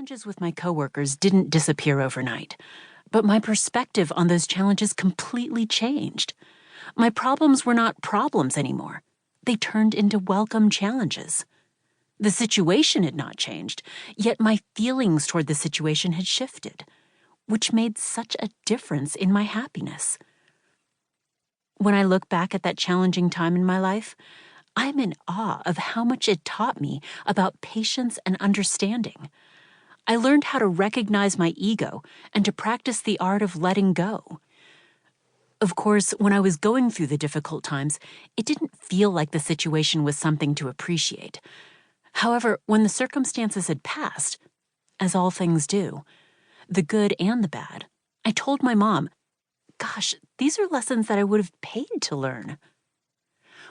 challenges with my coworkers didn't disappear overnight, but my perspective on those challenges completely changed. My problems were not problems anymore. They turned into welcome challenges. The situation had not changed, yet my feelings toward the situation had shifted, which made such a difference in my happiness. When I look back at that challenging time in my life, I'm in awe of how much it taught me about patience and understanding. I learned how to recognize my ego and to practice the art of letting go. Of course, when I was going through the difficult times, it didn't feel like the situation was something to appreciate. However, when the circumstances had passed, as all things do, the good and the bad, I told my mom, gosh, these are lessons that I would have paid to learn.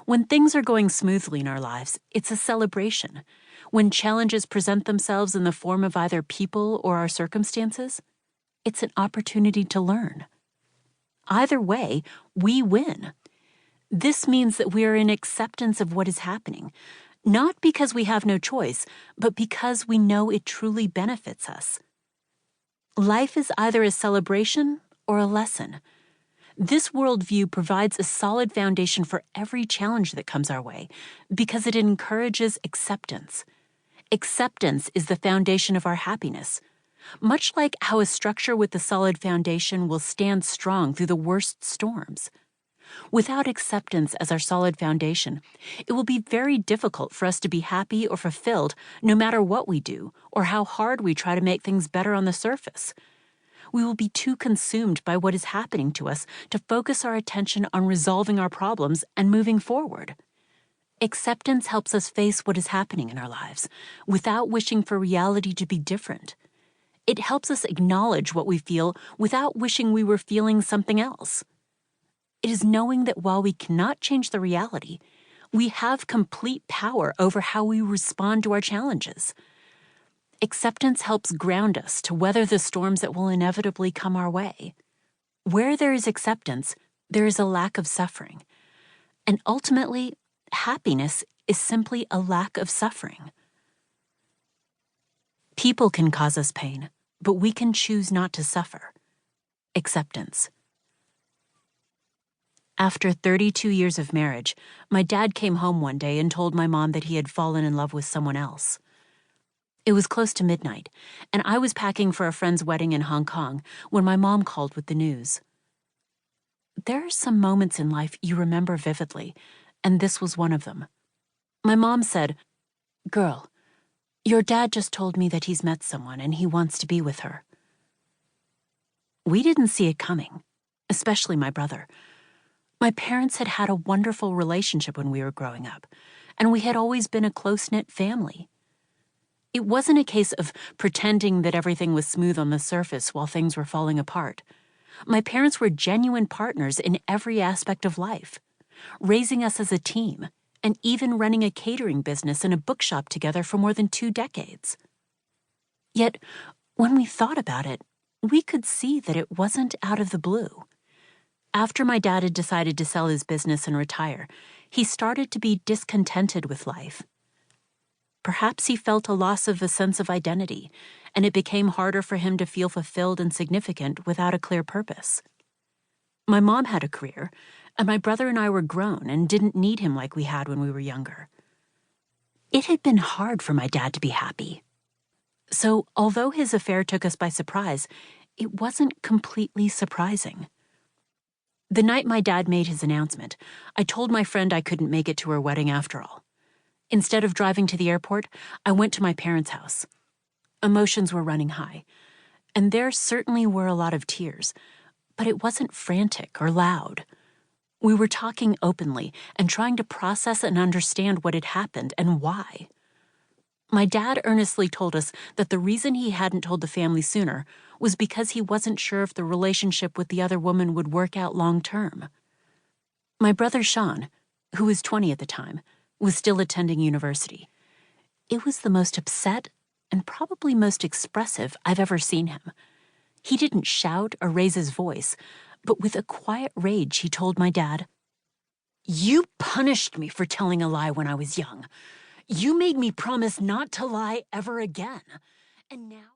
When things are going smoothly in our lives, it's a celebration. When challenges present themselves in the form of either people or our circumstances, it's an opportunity to learn. Either way, we win. This means that we are in acceptance of what is happening, not because we have no choice, but because we know it truly benefits us. Life is either a celebration or a lesson. This worldview provides a solid foundation for every challenge that comes our way because it encourages acceptance. Acceptance is the foundation of our happiness. Much like how a structure with a solid foundation will stand strong through the worst storms. Without acceptance as our solid foundation, it will be very difficult for us to be happy or fulfilled no matter what we do or how hard we try to make things better on the surface. We will be too consumed by what is happening to us to focus our attention on resolving our problems and moving forward. Acceptance helps us face what is happening in our lives without wishing for reality to be different. It helps us acknowledge what we feel without wishing we were feeling something else. It is knowing that while we cannot change the reality, we have complete power over how we respond to our challenges. Acceptance helps ground us to weather the storms that will inevitably come our way. Where there is acceptance, there is a lack of suffering. And ultimately, happiness is simply a lack of suffering. People can cause us pain, but we can choose not to suffer. Acceptance. After 32 years of marriage, my dad came home one day and told my mom that he had fallen in love with someone else. It was close to midnight, and I was packing for a friend's wedding in Hong Kong when my mom called with the news. There are some moments in life you remember vividly, and this was one of them. My mom said, "Girl, your dad just told me that he's met someone and he wants to be with her." We didn't see it coming, especially my brother. My parents had had a wonderful relationship when we were growing up, and we had always been a close-knit family. It wasn't a case of pretending that everything was smooth on the surface while things were falling apart. My parents were genuine partners in every aspect of life, raising us as a team, and even running a catering business and a bookshop together for more than 2 decades. Yet, when we thought about it, we could see that it wasn't out of the blue. After my dad had decided to sell his business and retire, he started to be discontented with life. Perhaps he felt a loss of a sense of identity, and it became harder for him to feel fulfilled and significant without a clear purpose. My mom had a career, and my brother and I were grown and didn't need him like we had when we were younger. It had been hard for my dad to be happy. So, although his affair took us by surprise, it wasn't completely surprising. The night my dad made his announcement, I told my friend I couldn't make it to her wedding after all. Instead of driving to the airport, I went to my parents' house. Emotions were running high, and there certainly were a lot of tears, but it wasn't frantic or loud. We were talking openly and trying to process and understand what had happened and why. My dad earnestly told us that the reason he hadn't told the family sooner was because he wasn't sure if the relationship with the other woman would work out long term. My brother Sean, who was 20 at the time, was still attending university. It was the most upset and probably most expressive I've ever seen him. He didn't shout or raise his voice, but with a quiet rage he told my dad, "You punished me for telling a lie when I was young. You made me promise not to lie ever again. And now..."